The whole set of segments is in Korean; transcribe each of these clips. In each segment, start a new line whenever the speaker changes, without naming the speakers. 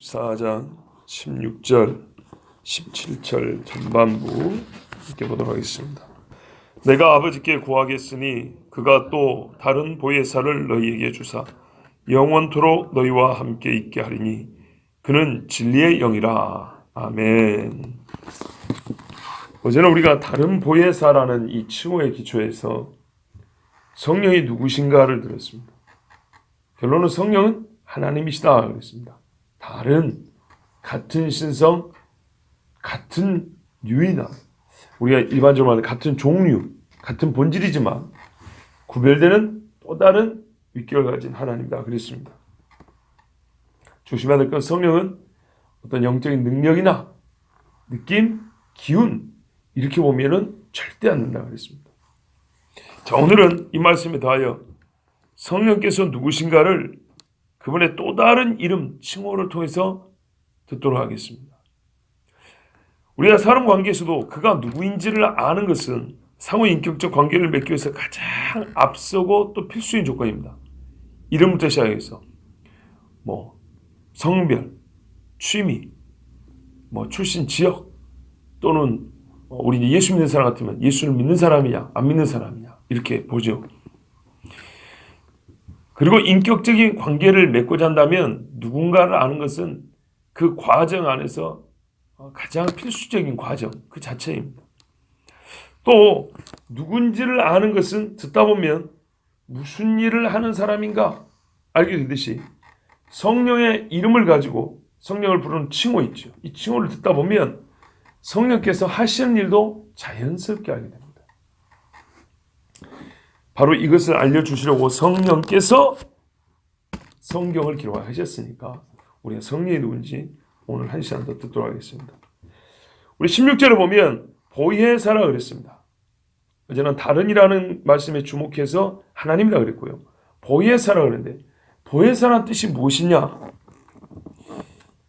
4장 16절 17절 전반부 함께 보도록 하겠습니다. 내가 아버지께 구하겠으니 그가 또 다른 보혜사를 너희에게 주사 영원토록 너희와 함께 있게 하리니 그는 진리의 영이라. 아멘. 어제는 우리가 다른 보혜사라는 이 칭호의 기초에서 성령이 누구신가를 들었습니다. 결론은 성령은 하나님이시다 그랬습니다. 다른, 같은 신성, 같은 유이다. 우리가 일반적으로 말하는 같은 종류, 같은 본질이지만 구별되는 또 다른 윗결을 가진 하나님이다 그랬습니다. 조심해야 될 건 성령은 어떤 영적인 능력이나 느낌, 기운 이렇게 보면은 절대 안 된다 그랬습니다. 자, 오늘은 이 말씀에 더하여 성령께서 누구신가를 그분의 또 다른 이름, 칭호를 통해서 듣도록 하겠습니다. 우리가 사람 관계에서도 그가 누구인지를 아는 것은 상호 인격적 관계를 맺기 위해서 가장 앞서고 또 필수인 조건입니다. 이름부터 시작해서 성별, 취미, 출신 지역 또는 우리 예수 믿는 사람 같으면 예수를 믿는 사람이냐 안 믿는 사람이냐 이렇게 보죠. 그리고 인격적인 관계를 맺고자 한다면 누군가를 아는 것은 그 과정 안에서 가장 필수적인 과정 그 자체입니다. 또 누군지를 아는 것은 듣다 보면 무슨 일을 하는 사람인가 알게 되듯이 성령의 이름을 가지고 성령을 부르는 칭호 있죠. 이 칭호를 듣다 보면 성령께서 하시는 일도 자연스럽게 알게 됩니다. 바로 이것을 알려주시려고 성령께서 성경을 기록하셨으니까 우리가 성령이 누군지 오늘 한 시간 더 듣도록 하겠습니다. 우리 16절에 보면 보혜사라 그랬습니다. 어제는 다른이라는 말씀에 주목해서 하나님이라 그랬고요. 보혜사라 그랬는데 보혜사라는 뜻이 무엇이냐?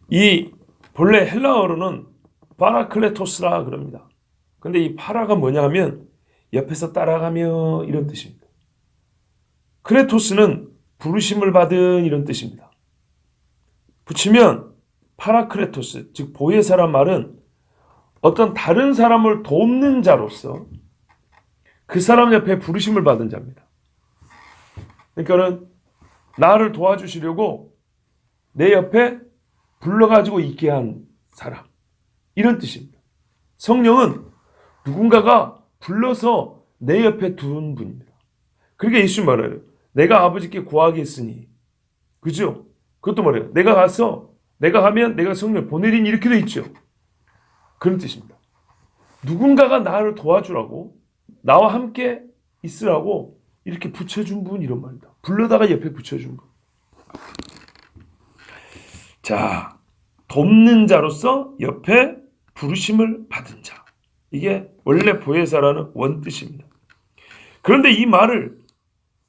이 본래 헬라어로는 파라클레토스라 그럽니다. 근데 이 파라가 뭐냐 하면 옆에서 따라가며 이런 뜻입니다. 크레토스는 부르심을 받은 이런 뜻입니다. 붙이면 파라크레토스, 즉 보혜사란 말은 어떤 다른 사람을 돕는 자로서 그 사람 옆에 부르심을 받은 자입니다. 그러니까는 나를 도와주시려고 내 옆에 불러가지고 있게 한 사람 이런 뜻입니다. 성령은 누군가가 불러서 내 옆에 둔 분입니다. 그러니까 예수 말해요. 내가 아버지께 구하겠으니. 그죠? 그것도 말해요. 내가 가면 내가 성령을 보내리니 이렇게 돼 있죠. 그런 뜻입니다. 누군가가 나를 도와주라고 나와 함께 있으라고 이렇게 붙여준 분 이런 말이다. 불러다가 옆에 붙여준 분. 자, 돕는 자로서 옆에 부르심을 받은 자. 이게 원래 보혜사라는 원뜻입니다. 그런데 이 말을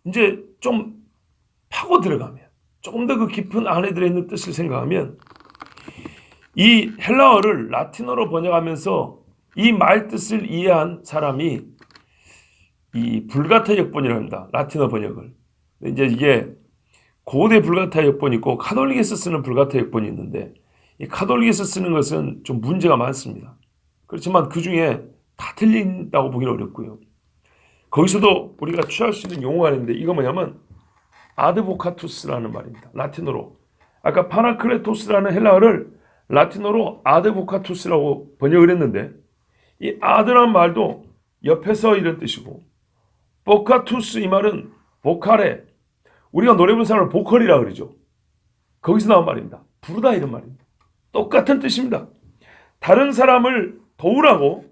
이제 좀 파고 들어가면 조금 더 그 깊은 안에 들어있는 뜻을 생각하면 이 헬라어를 라틴어로 번역하면서 이 말 뜻을 이해한 사람이 이 불가타 역본이라고 합니다. 라틴어 번역을. 이제 이게 고대 불가타 역본이 있고 카톨릭에서 쓰는 불가타 역본이 있는데 이 카톨릭에서 쓰는 것은 좀 문제가 많습니다. 그렇지만 그 중에 다 틀린다고 보기는 어렵고요. 거기서도 우리가 취할 수 있는 용어가 있는데 이거 뭐냐면 아드보카투스라는 말입니다. 라틴어로. 아까 파라클레토스라는 헬라어를 라틴어로 아드보카투스라고 번역을 했는데 이 아드란 말도 옆에서 이런 뜻이고 보카투스 이 말은 보카레 우리가 노래 부르는 사람을 보컬이라 그러죠. 거기서 나온 말입니다. 부르다 이런 말입니다. 똑같은 뜻입니다. 다른 사람을 도우라고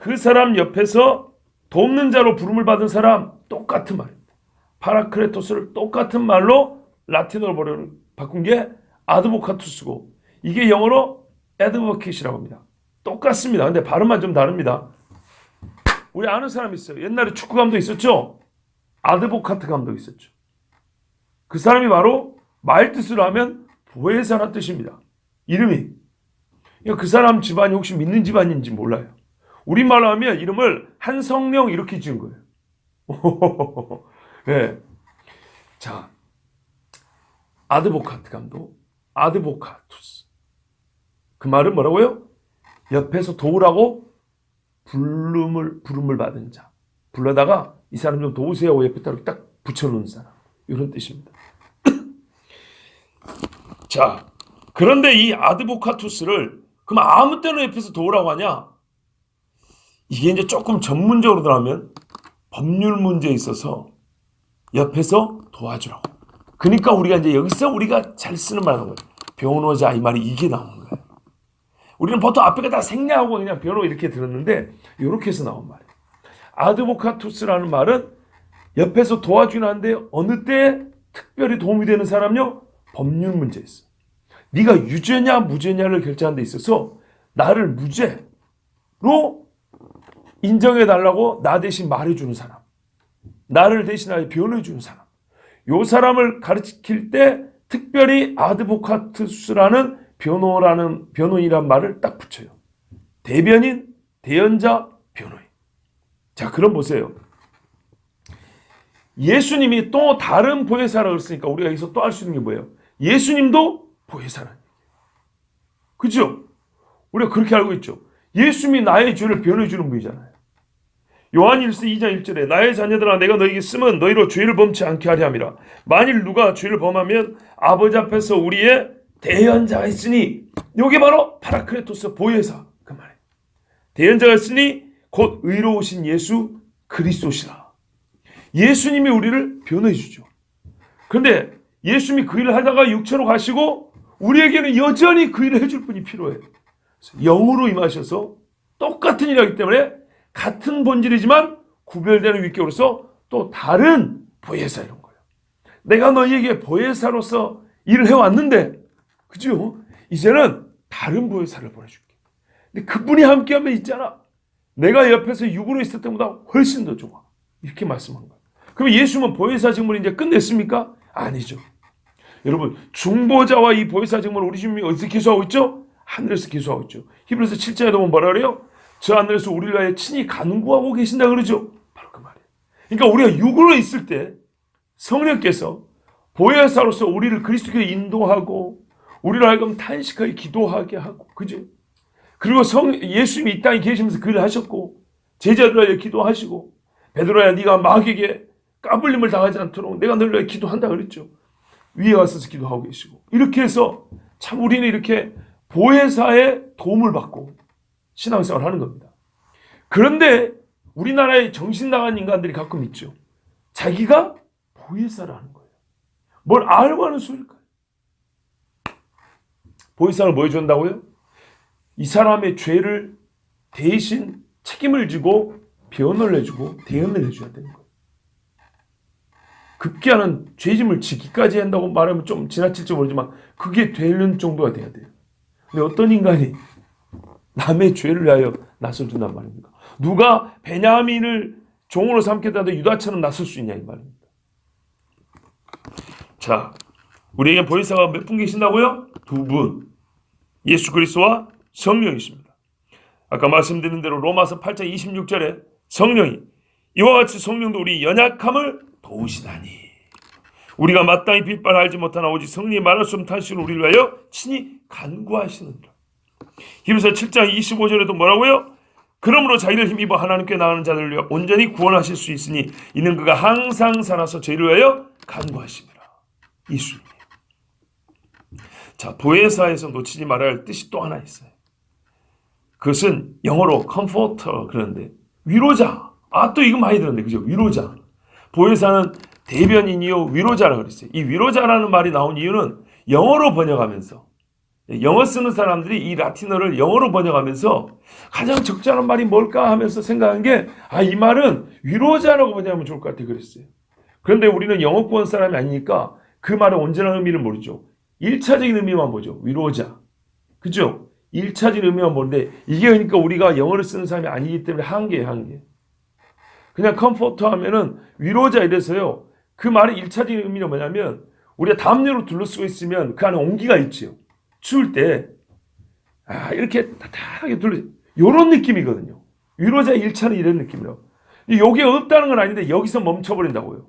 그 사람 옆에서 돕는 자로 부름을 받은 사람 똑같은 말입니다. 파라크레토스를 똑같은 말로 라틴어로 바꾼 게 아드보카투스고 이게 영어로 애드버킷이라고 합니다. 똑같습니다. 근데 발음만 좀 다릅니다. 우리 아는 사람 있어요. 옛날에 축구 감독 있었죠? 아드보카트 감독 있었죠. 그 사람이 바로 말 뜻으로 하면 보혜사라는 뜻입니다. 이름이. 그러니까 그 사람 집안이 혹시 믿는 집안인지 몰라요. 우리말로 하면 이름을 한성령 이렇게 지은 거예요. 네. 자, 아드보카트 감독, 아드보카투스. 그 말은 뭐라고요? 옆에서 도우라고 부름을 받은 자. 불러다가 이 사람 좀 도우세요 하고 옆에다 딱 붙여놓은 사람. 이런 뜻입니다. 자, 그런데 이 아드보카투스를 그럼 아무 때나 옆에서 도우라고 하냐? 이게 이제 조금 전문적으로 들어가면 법률 문제에 있어서 옆에서 도와주라고. 그러니까 우리가 이제 여기서 우리가 잘 쓰는 말인 거예요. 변호자, 이 말이 이게 나오는 거예요. 우리는 보통 앞에가 다 생략하고 그냥 변호 이렇게 들었는데 이렇게 해서 나온 말이에요. 아드보카투스라는 말은 옆에서 도와주긴 하는데 어느 때 특별히 도움이 되는 사람요? 법률 문제에 있어. 네가 유죄냐 무죄냐를 결정하는 데 있어서 나를 무죄로 인정해달라고 나 대신 말해주는 사람, 나를 대신하여 변호해주는 사람, 요 사람을 가르칠 때 특별히 아드보카투스라는 변호인이란 말을 딱 붙여요. 대변인, 대연자, 변호인. 자, 그럼 보세요. 예수님이 또 다른 보혜사라고 했으니까 우리가 여기서 또 할 수 있는 게 뭐예요? 예수님도 보혜사라는 얘기예요. 그죠? 우리가 그렇게 알고 있죠. 예수님이 나의 죄를 변호해주는 분이잖아요. 요한일서 2장 1절에 나의 자녀들아 내가 너에게 쓰면 너희로 죄를 범치 않게 하려 함이라. 만일 누가 죄를 범하면 아버지 앞에서 우리의 대연자가 있으니, 이게 바로 파라크레토스 보혜사 그 말이에요. 대연자가 있으니 곧 의로우신 예수 그리스도시라. 예수님이 우리를 변호해 주죠. 그런데 예수님이 그 일을 하다가 육체로 가시고 우리에게는 여전히 그 일을 해줄 분이 필요해요. 영으로 임하셔서 똑같은 일을 하기 때문에 같은 본질이지만 구별되는 위격으로서 또 다른 보혜사 이런 거예요. 내가 너희에게 보혜사로서 일을 해왔는데, 그죠? 이제는 다른 보혜사를 보내줄게. 근데 그분이 함께하면 있잖아. 내가 옆에서 육으로 있었던 것보다 훨씬 더 좋아. 이렇게 말씀한 거예요. 그럼 예수님은 보혜사 직무를 이제 끝냈습니까? 아니죠. 여러분, 중보자와 이 보혜사 직무를 우리 주님이 어디서 계수하고 있죠? 하늘에서 계수하고 있죠. 히브리서 7장에 보면 뭐라 그래요? 저 하늘에서 우리를 위하여 친히 간구하고 계신다 그러죠. 바로 그 말이에요. 그러니까 우리가 육으로 있을 때 성령께서 보혜사로서 우리를 그리스도께 인도하고 우리를 하여금 탄식하게 기도하게 하고, 그죠? 그리고 예수님이 이 땅에 계시면서 그 일을 하셨고 제자들을 위하여 기도하시고, 베드로야 네가 마귀에게 까불림을 당하지 않도록 내가 너를 위하여 기도한다 그랬죠. 위에 가서 기도하고 계시고, 이렇게 해서 참 우리는 이렇게 보혜사의 도움을 받고 신앙생활을 하는 겁니다. 그런데 우리나라에 정신 나간 인간들이 가끔 있죠. 자기가 보혜사라는 거예요. 뭘 알고 하는 소리일까요? 보혜사를 뭐 해준다고요? 이 사람의 죄를 대신 책임을 지고 변호를 해주고 대응을 해줘야 되는 거예요. 급기야는 죄짐을 지기까지 한다고 말하면 좀 지나칠지 모르지만 그게 되는 정도가 돼야 돼요. 근데 어떤 인간이 남의 죄를 위하여 나서준단 말입니까? 누가 베냐민을 종으로 삼겠다는데 유다처럼 나설 수 있냐 이 말입니다. 자, 우리에게 보혜사가 몇 분 계신다고요? 2분. 예수 그리스도와 성령이십니다. 아까 말씀드린 대로 로마서 8장 26절에 성령이 이와 같이 성령도 우리 연약함을 도우시다니, 우리가 마땅히 빛발 알지 못하나 오직 성령이 말할 수 없는 탄식으로 우리를 위하여 친히 간구하시느니라. 히브리서 7장 25절에도 뭐라고요? 그러므로 자기를 힘입어 하나님께 나가는 자들을 위하여 온전히 구원하실 수 있으니 이는 그가 항상 살아서 저희를 위하여 간구하심이라. 예수님. 자, 보혜사에서 놓치지 말아야 할 뜻이 또 하나 있어요. 그것은 영어로 comforter 그러는데 위로자. 또 이거 많이 들었는데, 그죠? 위로자. 보혜사는 대변인이요 위로자라고 그랬어요. 이 위로자라는 말이 나온 이유는 영어로 번역하면서, 영어 쓰는 사람들이 이 라틴어를 영어로 번역하면서 가장 적절한 말이 뭘까 하면서 생각한 게, 이 말은 위로자라고 번역하면 좋을 것 같아 그랬어요. 그런데 우리는 영어권 사람이 아니니까 그 말의 온전한 의미를 모르죠. 1차적인 의미만 보죠. 위로자. 그죠? 1차적인 의미만 보는데, 이게 그러니까 우리가 영어를 쓰는 사람이 아니기 때문에 한계예요, 한계. 그냥 컴포터 하면은 위로자 이래서요. 그 말의 1차적인 의미는 뭐냐면, 우리가 담요로 둘러쓰고 있으면 그 안에 온기가 있지요. 추울 때 이렇게 따뜻하게 이런 느낌이거든요. 위로자 1차는 이런 느낌이라고. 여기에 없다는 건 아닌데 여기서 멈춰버린다고요.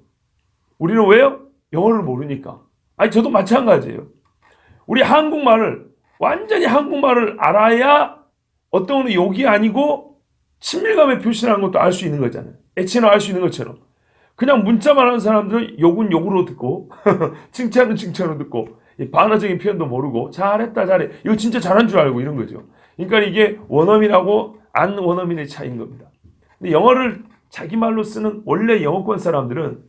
우리는 왜요? 영어를 모르니까. 저도 마찬가지예요. 우리 한국말을 완전히 한국말을 알아야 어떤 거는 욕이 아니고 친밀감의 표시라는 것도 알 수 있는 거잖아요. 애칭을 알 수 있는 것처럼. 그냥 문자만 하는 사람들은 욕은 욕으로 듣고 칭찬은 칭찬으로 듣고 반어적인 표현도 모르고 잘했다 잘해 이거 진짜 잘한 줄 알고 이런 거죠. 그러니까 이게 원어민하고 안 원어민의 차이인 겁니다. 근데 영어를 자기 말로 쓰는 원래 영어권 사람들은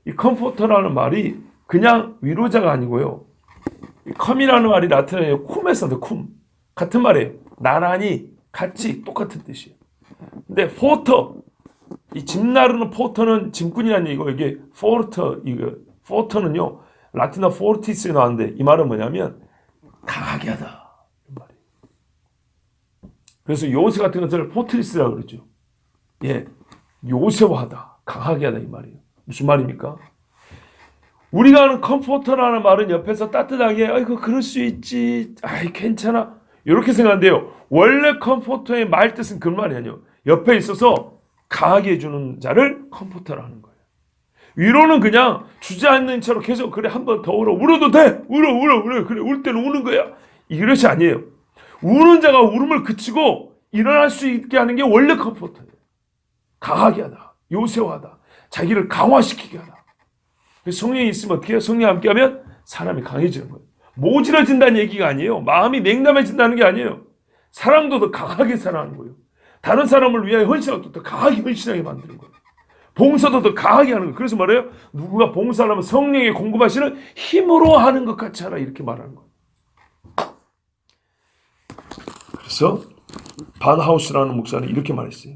이 컴포터라는 말이 그냥 위로자가 아니고요. 이 컴이라는 말이 라틴어예요. 쿰에서도 쿰. 같은 말이에요. 나란히 같이 똑같은 뜻이에요. 근데 포터 이 짐 나르는 포터는 짐꾼이라는 얘기고 이게 포르터 이거 포터는요 라틴어 포르티스에 나왔는데 이 말은 뭐냐면 강하게 하다 이 말이에요. 그래서 요새 같은 것을 포트리스라고 그러죠. 예, 요새화하다, 강하게 하다 이 말이에요. 무슨 말입니까? 우리가 하는 컴포터라는 말은 옆에서 따뜻하게 아이고 그럴 수 있지, 아이 괜찮아 이렇게 생각한대요. 원래 컴포터의 말 뜻은 그런 말이 아니에요. 옆에 있어서 강하게 해주는 자를 컴포터라는 거예요. 위로는 그냥 주저앉는 채로 계속 그래 한 번 더 울어도 돼 울어 그래 울 때는 우는 거야 이것이 아니에요. 우는 자가 울음을 그치고 일어날 수 있게 하는 게 원래 컴포터예요. 강하게 하다, 요새화하다, 자기를 강화시키게 하다. 성령이 있으면 어떻게 해요? 성령이 함께하면 사람이 강해지는 거예요. 모질어진다는 얘기가 아니에요. 마음이 냉담해진다는 게 아니에요. 사랑도 더 강하게 사랑하는 거예요. 다른 사람을 위하여 헌신하고 더 강하게 헌신하게 만드는 거예요. 봉사도 더 강하게 하는 거예요. 그래서 말해요. 누구가 봉사를 하면 성령의 공급하시는 힘으로 하는 것 같이 하라 이렇게 말하는 거예요. 그래서 반하우스라는 목사는 이렇게 말했어요.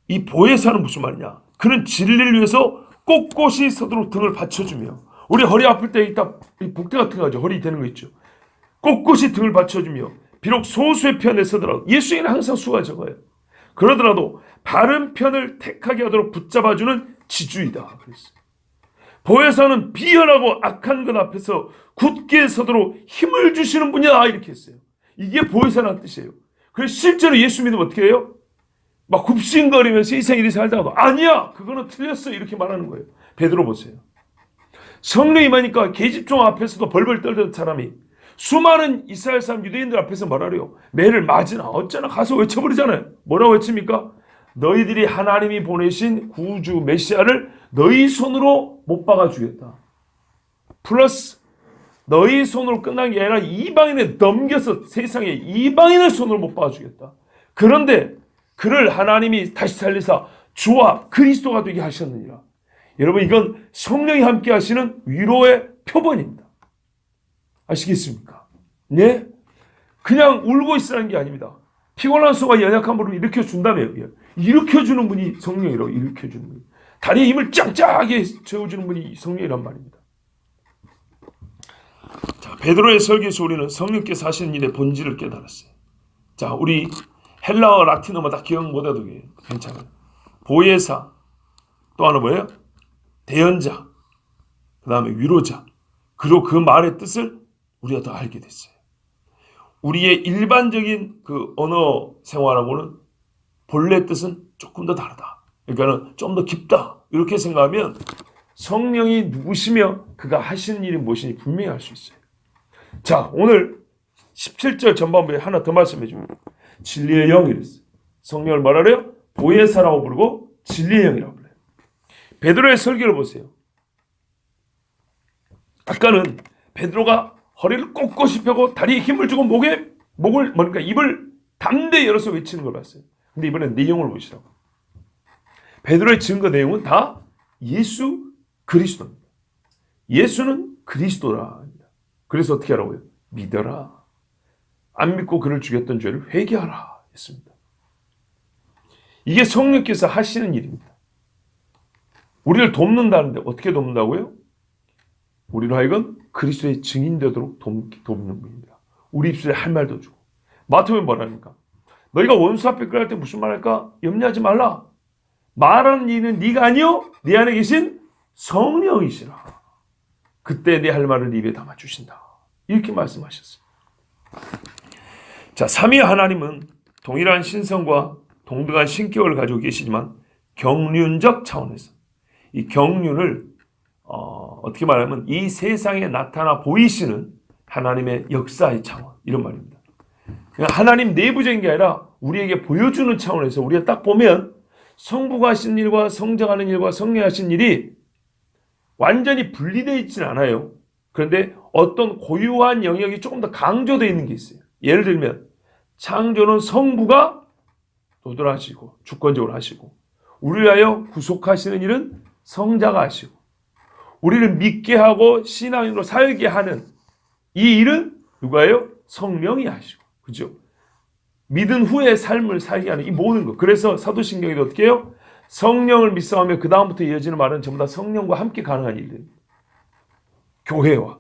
이 보혜사는 무슨 말이냐? 그는 진리를 위해서 꼿꼿이 서도록 등을 받쳐주며 우리 허리 아플 때 이따 복대 같은 거 하죠. 허리 되는 거 있죠. 꼿꼿이 등을 받쳐주며 비록 소수의 편에 서더라도 예수에게는 항상 수가 적어요. 그러더라도 바른 편을 택하게 하도록 붙잡아주는 지주이다. 그랬어요. 보혜사는 비열하고 악한 것 앞에서 굳게 서도록 힘을 주시는 분이다 이렇게 했어요. 이게 보혜사라는 뜻이에요. 그래서 실제로 예수 믿으면 어떻게 해요? 막 굽신거리면서 세상 일이 살다가도 아니야 그거는 틀렸어 이렇게 말하는 거예요. 베드로 보세요. 성령이 임하니까 계집종 앞에서도 벌벌 떨던 사람이 수많은 이스라엘 사람 유대인들 앞에서 말하래요. 매를 맞으나 어쩌나 가서 외쳐버리잖아요. 뭐라고 외칩니까? 너희들이 하나님이 보내신 구주 메시아를 너희 손으로 못 박아주겠다. 플러스 너희 손으로 끝난 게 아니라 이방인에 넘겨서 세상에 이방인의 손으로 못 박아주겠다. 그런데 그를 하나님이 다시 살리사 주와 그리스도가 되게 하셨느니라. 여러분 이건 성령이 함께 하시는 위로의 표본입니다. 아시겠습니까? 네? 그냥 울고 있으라는 게 아닙니다. 피곤한 소가 연약한 무릎을 일으켜준다며 일으켜주는 분이 성령이라고 일으켜주는 분이 다리에 힘을 짱짱하게 채워주는 분이 성령이란 말입니다. 자, 베드로의 설교에서 우리는 성령께서 하시는 일의 본질을 깨달았어요. 자, 우리 헬라어 라틴어만 다 기억 못해도 괜찮아요. 보혜사, 또 하나 뭐예요? 대언자, 그 다음에 위로자. 그리고 그 말의 뜻을 우리가 더 알게 됐어요. 우리의 일반적인 그 언어 생활하고는 본래 뜻은 조금 더 다르다. 그러니까 좀 더 깊다. 이렇게 생각하면 성령이 누구시며 그가 하시는 일이 무엇인지 분명히 알 수 있어요. 자, 오늘 17절 전반부에 하나 더 말씀해 줍니다. 진리의 영 이랬어요. 성령을 말하래요? 보혜사라고 부르고 진리의 영이라고 불러요. 베드로의 설교를 보세요. 아까는 베드로가 허리를 꼿꼿이 펴고 다리에 힘을 주고 목을 그러니까 입을 담대히 열어서 외치는 걸 봤어요. 근데 이번엔 내용을 보시라고. 베드로의 증거 내용은 다 예수 그리스도입니다. 예수는 그리스도라. 그래서 어떻게 하라고요? 믿어라. 안 믿고 그를 죽였던 죄를 회개하라 했습니다. 이게 성령께서 하시는 일입니다. 우리를 돕는다는데 어떻게 돕는다고요? 우리로 하여금 그리스도의 증인 되도록 돕는 분입니다. 우리 입술에 할 말도 주고. 마태복음에 뭐라니까? 너희가 원수 앞에 끌어갈 때 무슨 말 할까? 염려하지 말라. 말하는 이는 네가 아니요 네 안에 계신 성령이시라. 그때 내 할 말을 네 입에 담아주신다. 이렇게 말씀하셨어요. 자, 삼위 하나님은 동일한 신성과 동등한 신격을 가지고 계시지만 경륜적 차원에서 이 경륜을 어떻게 말하면 이 세상에 나타나 보이시는 하나님의 역사의 차원, 이런 말입니다. 그러니까 하나님 내부적인 게 아니라 우리에게 보여주는 차원에서 우리가 딱 보면 성부가 하신 일과 성자하는 일과 성령이 하신 일이 완전히 분리되어 있지는 않아요. 그런데 어떤 고유한 영역이 조금 더 강조되어 있는 게 있어요. 예를 들면 창조는 성부가 도돌하시고 주권적으로 하시고, 우리를 위하여 구속하시는 일은 성자가 하시고, 우리를 믿게 하고 신앙으로 살게 하는 이 일은 누가요? 성령이 하시고. 그죠? 믿은 후에 삶을 살게 하는 이 모든 것. 그래서 사도신경에도 어떻게 해요? 성령을 믿사오며 그 다음부터 이어지는 말은 전부 다 성령과 함께 가능한 일들입니다. 교회와,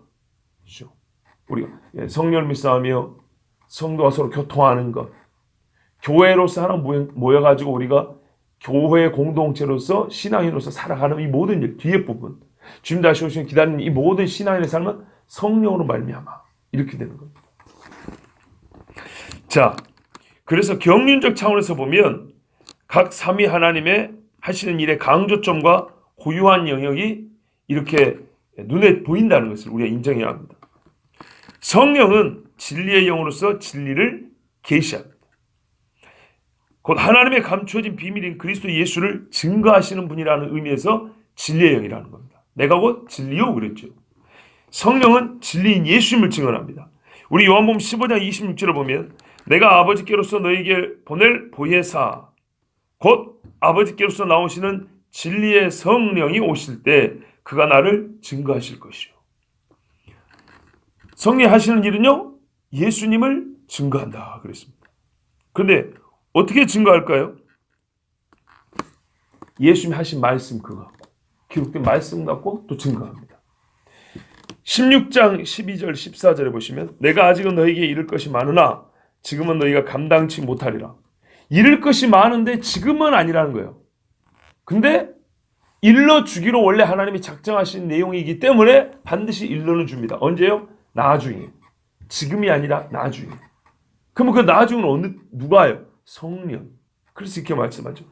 그죠? 우리가 성령을 믿사오며 성도와 서로 교통하는 것, 교회로서 하나 모여가지고 우리가 교회 공동체로서 신앙인으로서 살아가는 이 모든 일, 뒤에 부분, 주님 다시 오시면 기다리는 이 모든 신앙인의 삶은 성령으로 말미암아 이렇게 되는 겁니다. 자, 그래서 경륜적 차원에서 보면 각 삼위 하나님의 하시는 일의 강조점과 고유한 영역이 이렇게 눈에 보인다는 것을 우리가 인정해야 합니다. 성령은 진리의 영으로서 진리를 계시합니다. 곧 하나님의 감추어진 비밀인 그리스도 예수를 증거하시는 분이라는 의미에서 진리의 영이라는 겁니다. 내가 곧 진리요 그랬죠. 성령은 진리인 예수님을 증언합니다. 우리 요한복음 15장 26절을 보면 내가 아버지께로서 너에게 보낼 보혜사 곧 아버지께로서 나오시는 진리의 성령이 오실 때 그가 나를 증거하실 것이요. 성령이 하시는 일은요, 예수님을 증거한다 그랬습니다. 그런데 어떻게 증거할까요? 예수님이 하신 말씀 그거 갖고, 기록된 말씀 갖고 또 증거합니다. 16장 12절 14절에 보시면 내가 아직은 너에게 이를 것이 많으나 지금은 너희가 감당치 못하리라. 이를 것이 많은데 지금은 아니라는 거예요. 근데 일러주기로 원래 하나님이 작정하신 내용이기 때문에 반드시 일러는 줍니다. 언제요? 나중에. 지금이 아니라 나중에. 그러면 그 나중은 누가요? 성령. 그래서 이렇게 말씀하죠.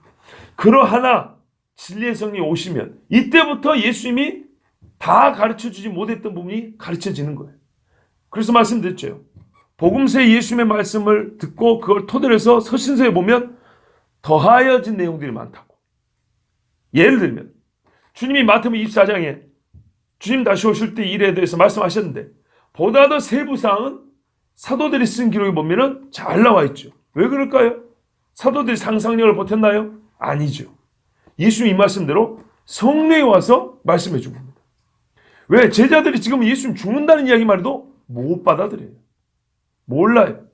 그러하나 진리의 성령이 오시면 이때부터 예수님이 다 가르쳐주지 못했던 부분이 가르쳐지는 거예요. 그래서 말씀드렸죠. 복음서의 예수님의 말씀을 듣고 그걸 토대로 해서 서신서에 보면 더하여진 내용들이 많다고. 예를 들면 주님이 마태복음 24장에 주님 다시 오실 때 일에 대해서 말씀하셨는데 보다 더 세부사항은 사도들이 쓴 기록에 보면 잘 나와 있죠. 왜 그럴까요? 사도들이 상상력을 보탰나요? 아니죠. 예수님 이 말씀대로 성령이 와서 말씀해 준 겁니다. 왜? 제자들이 지금 예수님 죽는다는 이야기만 해도 못 받아들여요. 몰라요.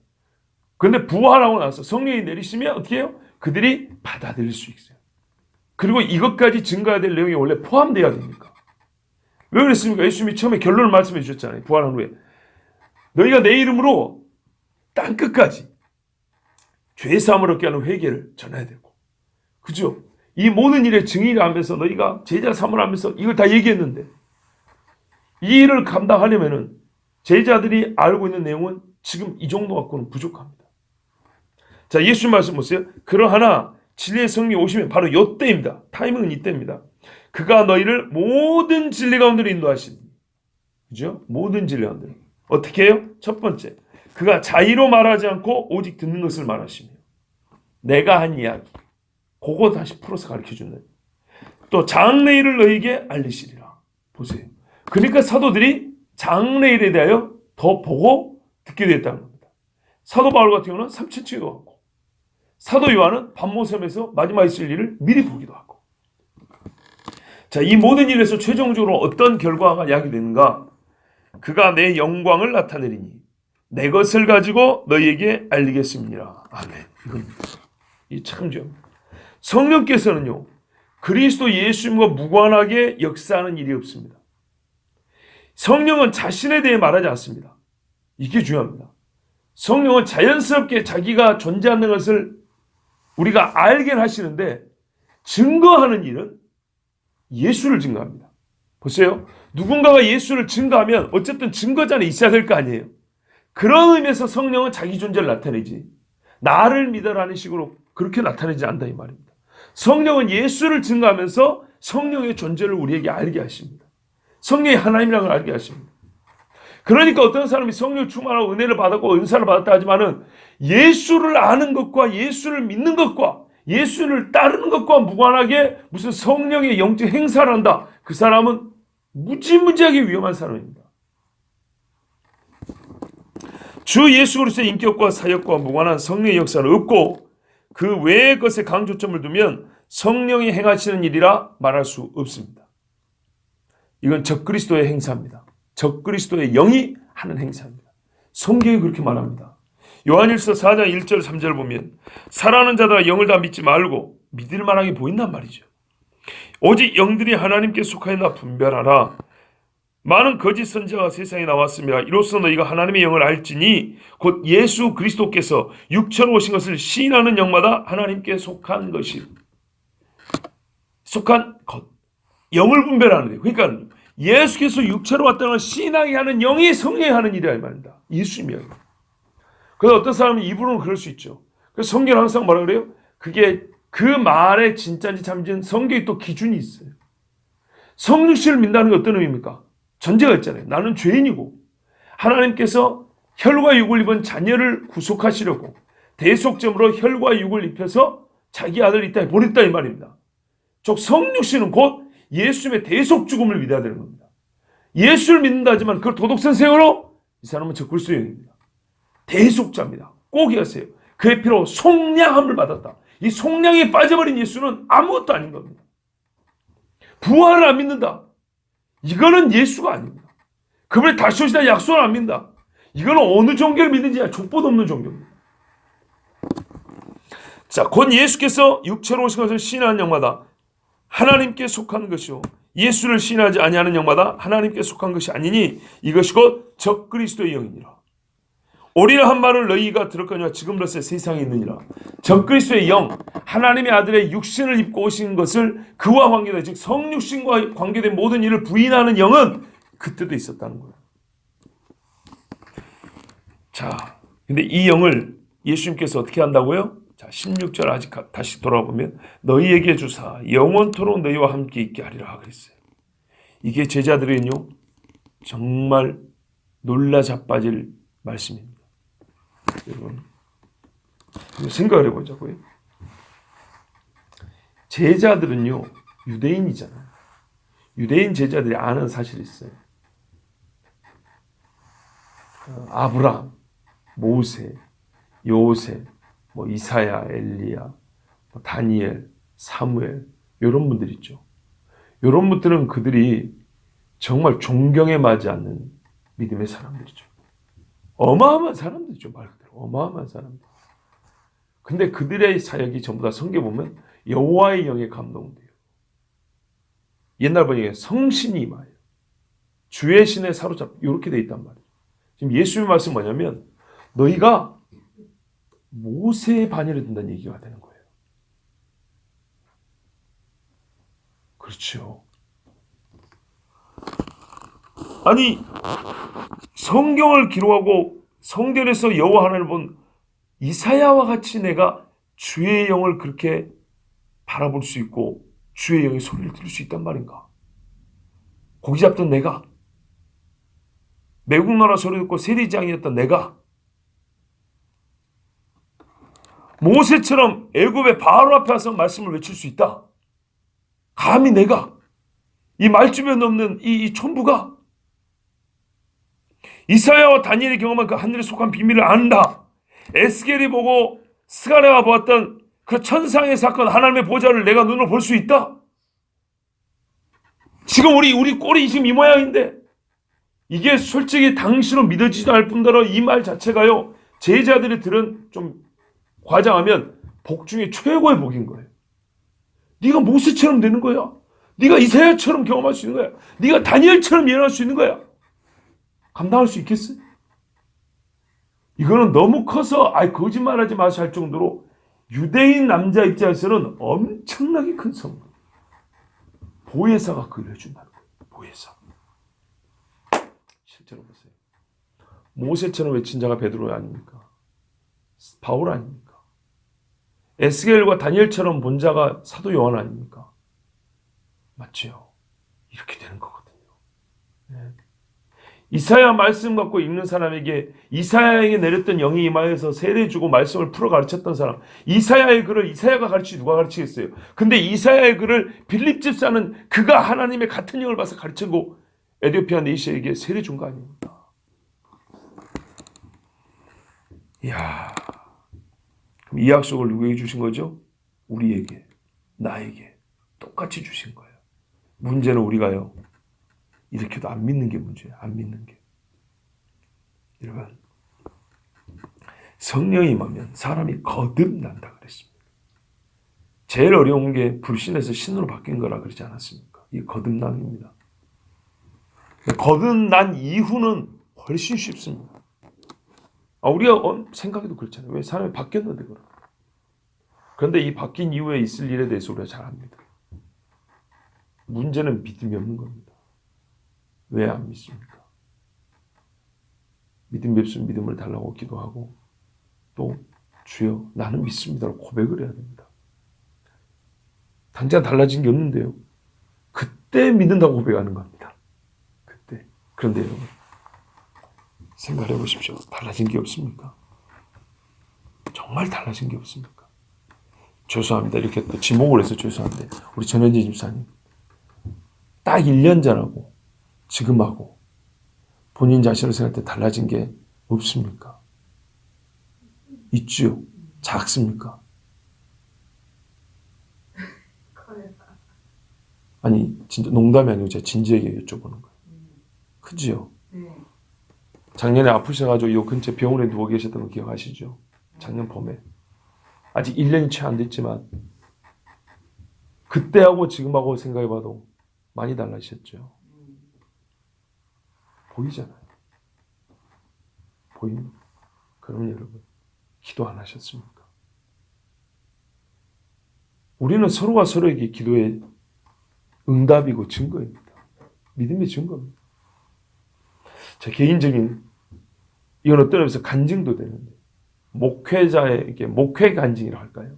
그런데 부활하고 나서 성령이 내리시면 어떻게 해요? 그들이 받아들일 수 있어요. 그리고 이것까지 증거해야 될 내용이 원래 포함되어야 됩니까? 왜 그랬습니까? 예수님이 처음에 결론을 말씀해 주셨잖아요. 부활한 후에. 너희가 내 이름으로 땅끝까지 죄사함을 얻게 하는 회개를 전해야 되고. 그죠? 이 모든 일에 증인을 하면서 너희가 제자 삼을 하면서 이걸 다 얘기했는데 이 일을 감당하려면은 제자들이 알고 있는 내용은 지금 이 정도 갖고는 부족합니다. 자, 예수님 말씀 보세요. 그러하나 진리의 성령이 오시면 바로 이때입니다. 타이밍은 이때입니다. 그가 너희를 모든 진리 가운데로 인도하시니. 그죠? 모든 진리 가운데로. 어떻게 해요? 첫 번째, 그가 자의로 말하지 않고 오직 듣는 것을 말하시며 내가 한 이야기 그거 다시 풀어서 가르쳐주는. 또 장래일을 너희에게 알리시리라. 보세요. 그러니까 사도들이 장래일에 대하여 더 보고 듣게 됐다는 겁니다. 사도 바울 같은 경우는 3천 치기도 하고 사도 요한은 반모섬에서 마지막에 있을 일을 미리 보기도 하고. 자, 이 모든 일에서 최종적으로 어떤 결과가 야기되는가? 그가 내 영광을 나타내리니 내 것을 가지고 너희에게 알리겠습니다. 아멘. 이겁니다. 이 참 중요합니다. 성령께서는요, 그리스도 예수님과 무관하게 역사하는 일이 없습니다. 성령은 자신에 대해 말하지 않습니다. 이게 중요합니다. 성령은 자연스럽게 자기가 존재하는 것을 우리가 알게 하시는데 증거하는 일은 예수를 증거합니다. 보세요. 누군가가 예수를 증거하면 어쨌든 증거자는 있어야 될 거 아니에요. 그런 의미에서 성령은 자기 존재를 나타내지 나를 믿어라는 식으로 그렇게 나타내지 않는다 이 말입니다. 성령은 예수를 증거하면서 성령의 존재를 우리에게 알게 하십니다. 성령이 하나님이라는 걸 알게 하십니다. 그러니까 어떤 사람이 성령 충만하고 은혜를 받았고 은사를 받았다 하지만은 예수를 아는 것과 예수를 믿는 것과 예수를 따르는 것과 무관하게 무슨 성령의 영적 행사를 한다. 그 사람은 무지무지하게 위험한 사람입니다. 주 예수 그리스도의 인격과 사역과 무관한 성령의 역사는 없고 그 외의 것에 강조점을 두면 성령이 행하시는 일이라 말할 수 없습니다. 이건 적그리스도의 행사입니다. 적그리스도의 영이 하는 행사입니다. 성경이 그렇게 말합니다. 요한일서 4장 1절 3절 보면 살아있는 자들아 영을 다 믿지 말고 믿을 만하게 보인단 말이죠. 오직 영들이 하나님께 속하였나 분별하라. 많은 거짓 선지자가 세상에 나왔습니다. 이로써 너희가 하나님의 영을 알지니 곧 예수 그리스도께서 육체로 오신 것을 시인하는 영마다 하나님께 속한 것이 속한 것. 영을 분별하는 거예요. 그러니까 예수께서 육체로 왔다는 걸 시인하게 하는 영이 성령이 하는 일이라 이 말입니다. 예수님이요. 그래서 어떤 사람은 입으로는 그럴 수 있죠. 그래서 성경은 항상 뭐라 그래요? 그게 그 말의 진짜인지 참인지는 성경에 또 기준이 있어요. 성육신을 믿는다는 게 어떤 의미입니까? 전제가 있잖아요. 나는 죄인이고 하나님께서 혈과 육을 입은 자녀를 구속하시려고 대속점으로 혈과 육을 입혀서 자기 아들을 이 땅에 보냈다 이 말입니다. 즉 성육신은 곧 예수님의 대속 죽음을 믿어야 되는 겁니다. 예수를 믿는다 하지만 그걸 도덕선생으로 이 사람은 적그리스도입니다. 대속자입니다. 꼭 기억하세요. 그의 피로 속량함을 받았다. 이 속량에 빠져버린 예수는 아무것도 아닌 겁니다. 부활을 안 믿는다. 이거는 예수가 아닙니다. 그분이 다시 오시다 약속을 안 믿는다. 이거는 어느 종교를 믿는지 족보도 없는 종교입니다. 자, 곧 예수께서 육체로 오신 것을 시인하는 영마다 하나님께 속한 것이요 예수를 시인하지 아니하는 영마다 하나님께 속한 것이 아니니 이것이 곧 적그리스도의 영이니라. 오리라 한 말을 너희가 들었거니와 지금으로서 세상에 있느니라. 적그리스도의 영, 하나님의 아들의 육신을 입고 오신 것을 그와 관계된 즉 성육신과 관계된 모든 일을 부인하는 영은 그때도 있었다는 거예요. 자, 근데 이 영을 예수님께서 어떻게 한다고요? 자, 16절 아직 다시 돌아보면 너희에게 주사 영원토록 너희와 함께 있게 하리라 그랬어요. 이게 제자들은요 정말 놀라 자빠질 말씀입니다. 여러분 생각을 해보자고요. 제자들은요 유대인이잖아요. 유대인 제자들이 아는 사실이 있어요. 아브라함, 모세, 요셉, 이사야, 엘리야, 다니엘, 사무엘 이런 분들 있죠. 이런 분들은 그들이 정말 존경에 맞지 않는 믿음의 사람들이죠. 어마어마한 사람들이죠. 말 그대로 어마어마한 사람들. 근데 그들의 사역이 전부 다 성경에 보면 여호와의 영에 감동돼요. 옛날 번역에 성신이 임하여 주의 신에 사로잡 이렇게 돼 있단 말이에요. 지금 예수님의 말씀은 뭐냐면 너희가 모세의 반열에 든다는 얘기가 되는 거예요. 그렇죠. 아니 성경을 기록하고 성전에서 여호와 하나님을 본 이사야와 같이 내가 주의 영을 그렇게 바라볼 수 있고 주의 영의 소리를 들을 수 있단 말인가? 고기 잡던 내가 매국 나라 소리 듣고 세리장이었던 내가 모세처럼 애굽의 바로 앞에 와서 말씀을 외칠 수 있다. 감히 내가 이 말주변 넘는 이 촌부가 이사야와 다니엘이 경험한 그 하늘에 속한 비밀을 안다. 에스겔이 보고 스가랴가 보았던 그 천상의 사건 하나님의 보좌를 내가 눈으로 볼 수 있다. 지금 우리 꼴이 지금 이 모양인데 이게 솔직히 당시로 믿어지지도 않을 뿐더러 이 말 자체가요 제자들이 들은 좀 과장하면 복 중에 최고의 복인 거예요. 네가 모세처럼 되는 거야. 네가 이사야처럼 경험할 수 있는 거야. 네가 다니엘처럼 예언할 수 있는 거야. 감당할 수 있겠어? 이거는 너무 커서 거짓말하지 마세요 할 정도로 유대인 남자 입장에서는 엄청나게 큰 선물. 보혜사가 그걸 해준다는 거예요. 보혜사. 실제로 보세요. 모세처럼 외친 자가 베드로 아닙니까? 바울 아닙니까? 에스겔과 다니엘처럼 본 자가 사도 요한 아닙니까? 맞죠? 이렇게 되는 거거든요. 네. 이사야 말씀 갖고 읽는 사람에게 이사야에게 내렸던 영이 임하여서 세례주고 말씀을 풀어 가르쳤던 사람, 이사야의 글을 이사야가 가르치지 누가 가르치겠어요? 근데 이사야의 글을 빌립 집사는 그가 하나님의 같은 영을 봐서 가르치고 에티오피아 네이시에게 세례 준 거 아닙니까? 이야, 그럼 이 약속을 누구에게 주신 거죠? 우리에게, 나에게 똑같이 주신 거예요. 문제는 우리가요, 이렇게도 안 믿는 게 문제예요. 안 믿는 게. 여러분, 성령이 임하면 사람이 거듭난다 그랬습니다. 제일 어려운 게 불신에서 신으로 바뀐 거라 그러지 않았습니까? 이게 거듭남입니다. 거듭난 이후는 훨씬 쉽습니다. 우리가 생각해도 그렇잖아요. 왜 사람이 바뀌었는데 그럼. 그런데 이 바뀐 이후에 있을 일에 대해서 우리가 잘 압니다. 문제는 믿음이 없는 겁니다. 왜 안 믿습니까? 믿음이 없으면 믿음을 달라고 기도하고 또 주여 나는 믿습니다라고 고백을 해야 됩니다. 당장 달라진 게 없는데요. 그때 믿는다고 고백하는 겁니다. 그때. 그런데 여러분 생각해 보십시오. 달라진 게 없습니까? 정말 달라진 게 없습니까? 죄송합니다. 이렇게 또 지목을 해서 죄송한데 우리 전현진 집사님 딱 1년 전하고 지금하고 본인 자신을 생각할 때 달라진 게 없습니까? 있지요. 작습니까? 아니 진짜 농담이 아니고 제가 진지하게 여쭤보는 거예요. 크지요? 작년에 아프셔가지고 이 근처 병원에 누워 계셨던 거 기억하시죠? 작년 봄에. 아직 1년이 채 안 됐지만 그때하고 지금하고 생각해봐도 많이 달라지셨죠. 보이잖아요. 보입니다. 그럼 여러분 기도 안 하셨습니까? 우리는 서로가 서로에게 기도의 응답이고 증거입니다. 믿음의 증거입니다. 제 개인적인 이건 어떤 의미에서 간증도 되는데 목회자에게 목회 간증이라고 할까요?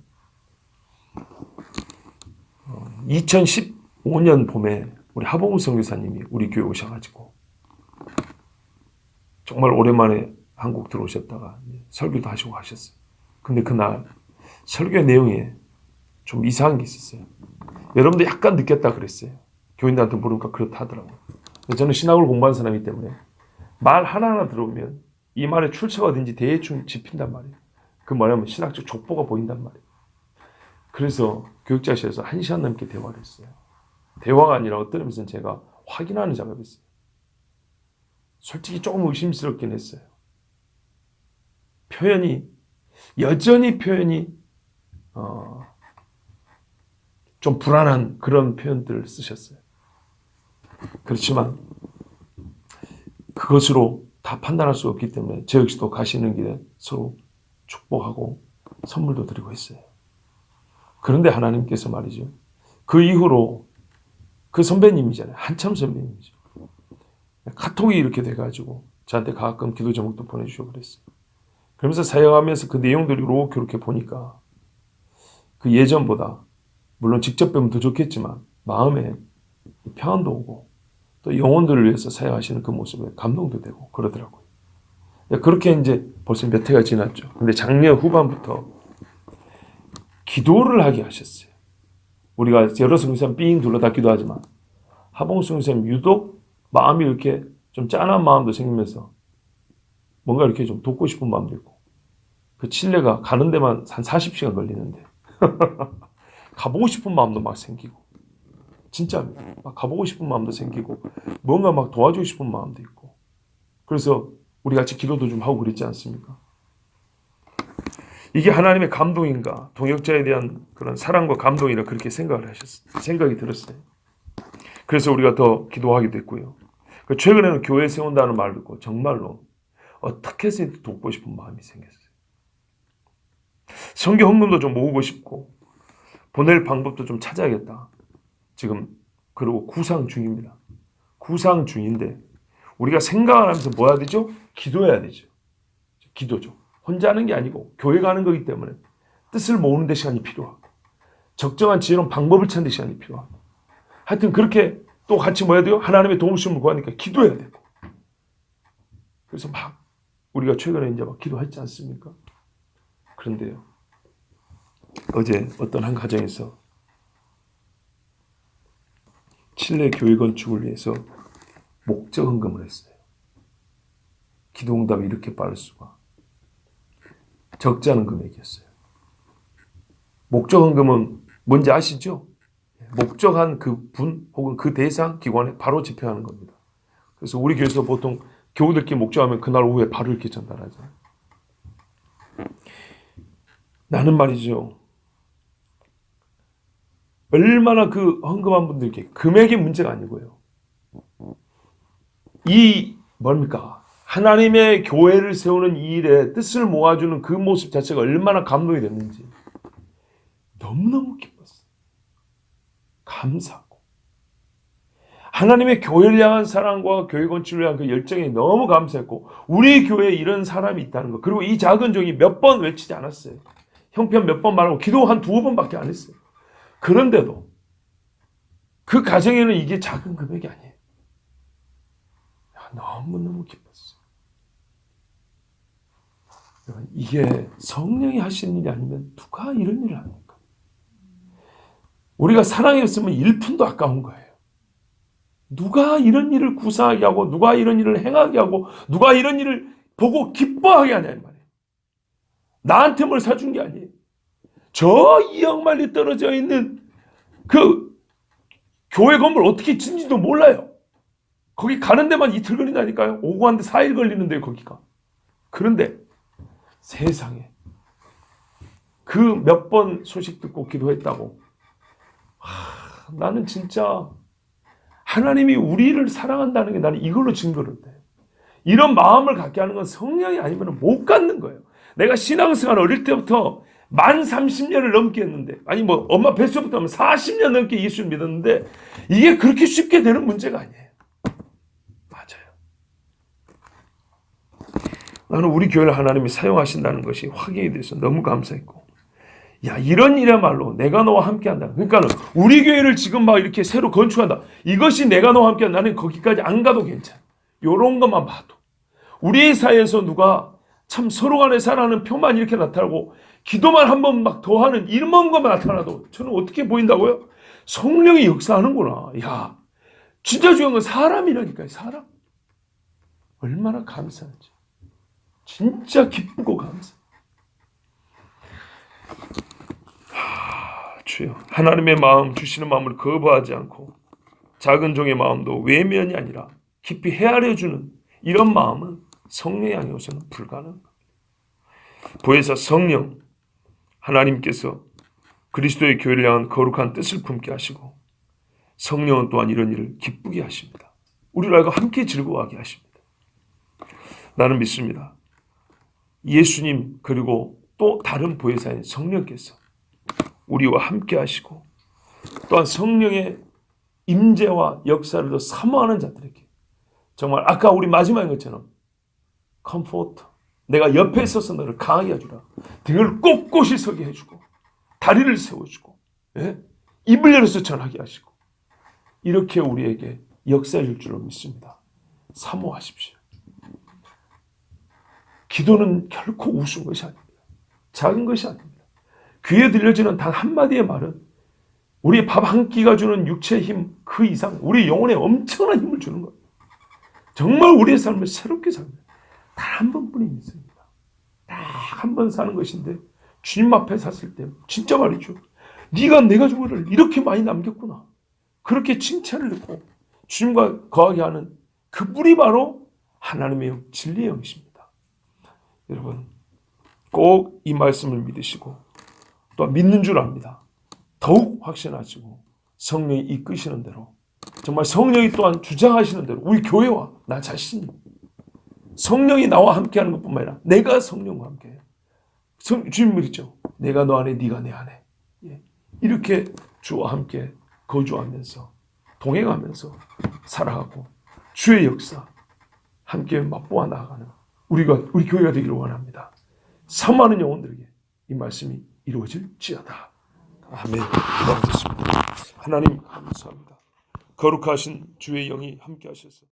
2015년 봄에 우리 하봉우 선교사님이 우리 교회 오셔가지고 정말 오랜만에 한국 들어오셨다가 설교도 하시고 가셨어요. 근데 그날 설교 내용에 좀 이상한 게 있었어요. 여러분도 약간 느꼈다 그랬어요. 교인들한테 물으니까 그렇다 하더라고요. 저는 신학을 공부한 사람이기 때문에 말 하나하나 들어오면 이 말의 출처가 어딘지 대충 짚힌단 말이에요. 그 뭐냐면 신학적 족보가 보인단 말이에요. 그래서 교육자실에서 1시간 넘게 대화를 했어요. 대화가 아니라 어떤 의미에서는 제가 확인하는 작업을 했어요. 솔직히 조금 의심스럽긴 했어요. 여전히 표현이 좀 불안한 그런 표현들을 쓰셨어요. 그렇지만 그것으로 다 판단할 수 없기 때문에 저 역시도 가시는 길에 서로 축복하고 선물도 드리고 했어요. 그런데 하나님께서 말이죠. 그 이후로 그 선배님이잖아요. 한참 선배님이죠. 카톡이 이렇게 돼가지고 저한테 가끔 기도 제목도 보내주시고 그랬어요. 그러면서 사역하면서 그 내용들을 이렇게 보니까 그 예전보다 물론 직접 뵈면 더 좋겠지만 마음에 평안도 오고 또 영혼들을 위해서 사역하시는 그 모습에 감동도 되고 그러더라고요. 그렇게 이제 벌써 몇 해가 지났죠. 근데 작년 후반부터 기도를 하게 하셨어요. 우리가 여러 성교사님 삥 둘러다 기도하지만 하봉수 성교사님 유독 마음이 이렇게 좀 짠한 마음도 생기면서 뭔가 이렇게 좀 돕고 싶은 마음도 있고 그 칠레가 가는 데만 한 40시간 걸리는데 가보고 싶은 마음도 막 생기고 진짜 막 가보고 싶은 마음도 생기고 뭔가 막 도와주고 싶은 마음도 있고 그래서 우리 같이 기도도 좀 하고 그랬지 않습니까? 이게 하나님의 감동인가 동역자에 대한 그런 사랑과 감동이라 그렇게 생각이 들었어요. 그래서 우리가 더 기도하게 됐고요. 최근에는 교회 세운다는 말을 듣고 정말로 어떻게 해서든 돕고 싶은 마음이 생겼어요. 선교 헌금도 좀 모으고 싶고 보낼 방법도 좀 찾아야겠다. 지금 그리고 구상 중입니다. 구상 중인데 우리가 생각을 하면서 뭐 해야 되죠? 기도해야 되죠. 기도죠. 혼자 하는 게 아니고 교회 가는 거기 때문에 뜻을 모으는 데 시간이 필요하고 적정한 지혜로운 방법을 찾는 데 시간이 필요하고 하여튼 그렇게 또 같이 뭐 해야 돼요? 하나님의 도우심을 구하니까 기도해야 되고 그래서 막 우리가 최근에 이제 막 기도했지 않습니까? 그런데요, 어제 어떤 한 가정에서 칠레 교회 건축을 위해서 목적 헌금을 했어요. 기도 응답이 이렇게 빠를 수가. 적지 않은 금액이었어요. 목적 헌금은 뭔지 아시죠? 목적한 그 분 혹은 그 대상 기관에 바로 집행하는 겁니다. 그래서 우리 교회에서 보통 교우들끼리 목적하면 그날 오후에 바로 이렇게 전달하죠. 나는 말이죠, 얼마나 그 헌금한 분들께 금액이 문제가 아니고요, 이 뭡니까? 하나님의 교회를 세우는 이 일에 뜻을 모아주는 그 모습 자체가 얼마나 감동이 됐는지 너무너무 기뻤어요. 감사하고 하나님의 교회를 향한 사랑과 교회 건축을 향한 그 열정이 너무 감사했고, 우리 교회에 이런 사람이 있다는 것, 그리고 이 작은 종이 몇 번 외치지 않았어요. 형편 몇 번 말하고 기도 한 2번밖에 안 했어요. 그런데도 그 가정에는 이게 작은 금액이 아니에요. 너무너무 기뻤어요. 이게 성령이 하시는 일이 아니면 누가 이런 일을 합니까? 우리가 사랑이 없으면 1푼도 아까운 거예요. 누가 이런 일을 구사하게 하고, 누가 이런 일을 행하게 하고, 누가 이런 일을 보고 기뻐하게 하냐 이 말이에요. 나한테 뭘 사준 게 아니에요. 저 2억 마일리 떨어져 있는 그 교회 건물 어떻게 짓는지도 몰라요. 거기 가는 데만 이틀 걸린다니까요. 오고 가는데 4일 걸리는데요, 거기가. 그런데 세상에 그 몇 번 소식 듣고 기도했다고, 나는 진짜 하나님이 우리를 사랑한다는 게 나는 이걸로 증거를 돼. 이런 마음을 갖게 하는 건 성령이 아니면 못 갖는 거예요. 내가 신앙생활 어릴 때부터 만 30년을 넘게 했는데, 아니 뭐 엄마 뱃속부터 하면 40년 넘게 예수를 믿었는데, 이게 그렇게 쉽게 되는 문제가 아니에요. 맞아요. 나는 우리 교회를 하나님이 사용하신다는 것이 확인이 돼서 너무 감사했고, 야, 이런 일이야말로 내가 너와 함께한다. 그러니까는 우리 교회를 지금 막 이렇게 새로 건축한다. 이것이 내가 너와 함께한다. 나는 거기까지 안 가도 괜찮아. 요런 것만 봐도. 우리 사이에서 누가 참 서로 간에 사랑하는 표만 이렇게 나타나고 기도만 한 번 막 더 하는 이런 것만 나타나도 저는 어떻게 보인다고요? 성령이 역사하는구나. 야, 진짜 중요한 건 사람이라니까요. 사람. 얼마나 감사하지. 진짜 기쁘고 감사. 주여, 하나님의 마음, 주시는 마음을 거부하지 않고 작은 종의 마음도 외면이 아니라 깊이 헤아려주는 이런 마음은 성령이 아니고서는 불가능합니다. 보혜사 성령, 하나님께서 그리스도의 교회를 향한 거룩한 뜻을 품게 하시고, 성령은 또한 이런 일을 기쁘게 하십니다. 우리를 알고 함께 즐거워하게 하십니다. 나는 믿습니다. 예수님 그리고 또 다른 보혜사인 성령께서 우리와 함께 하시고, 또한 성령의 임재와 역사를 더 사모하는 자들에게 정말 아까 우리 마지막인 것처럼 컴포트, 내가 옆에 있어서 너를 강하게 해주라, 등을 꼿꼿이 서게 해주고 다리를 세워주고, 예? 입을 열어서 전하게 하시고, 이렇게 우리에게 역사해 줄로 믿습니다. 사모하십시오. 기도는 결코 우스운 것이 아닙니다. 작은 것이 아닙니다. 귀에 들려지는 단 한마디의 말은 우리 밥 한 끼가 주는 육체의 힘 그 이상 우리 영혼에 엄청난 힘을 주는 겁니다. 정말 우리의 삶을 새롭게 삽니다. 단 한 번뿐인 인생입니다. 딱 한 번 사는 것인데 주님 앞에 섰을 때 진짜 말이죠, 네가 내가 준 것을 이렇게 많이 남겼구나, 그렇게 칭찬을 듣고 주님과 거하게 하는 그 뿔이 바로 하나님의 진리의 영이십니다. 여러분 꼭 이 말씀을 믿으시고 또 믿는 줄 압니다. 더욱 확신하시고 성령이 이끄시는 대로, 정말 성령이 또한 주장하시는 대로 우리 교회와 나 자신이 성령이 나와 함께하는 것뿐만 아니라 내가 성령과 함께해요. 주님 믿죠? 내가 너 안에 네가 내 안에, 이렇게 주와 함께 거주하면서 동행하면서 살아가고 주의 역사 함께 맛보아 나아가는 우리 교회가 되기를 원합니다. 사모하는 영혼들에게 이 말씀이 이루어질지어다. 아멘. 기도하겠습니다. 하나님 감사합니다. 거룩하신 주의 영이 함께 하셔서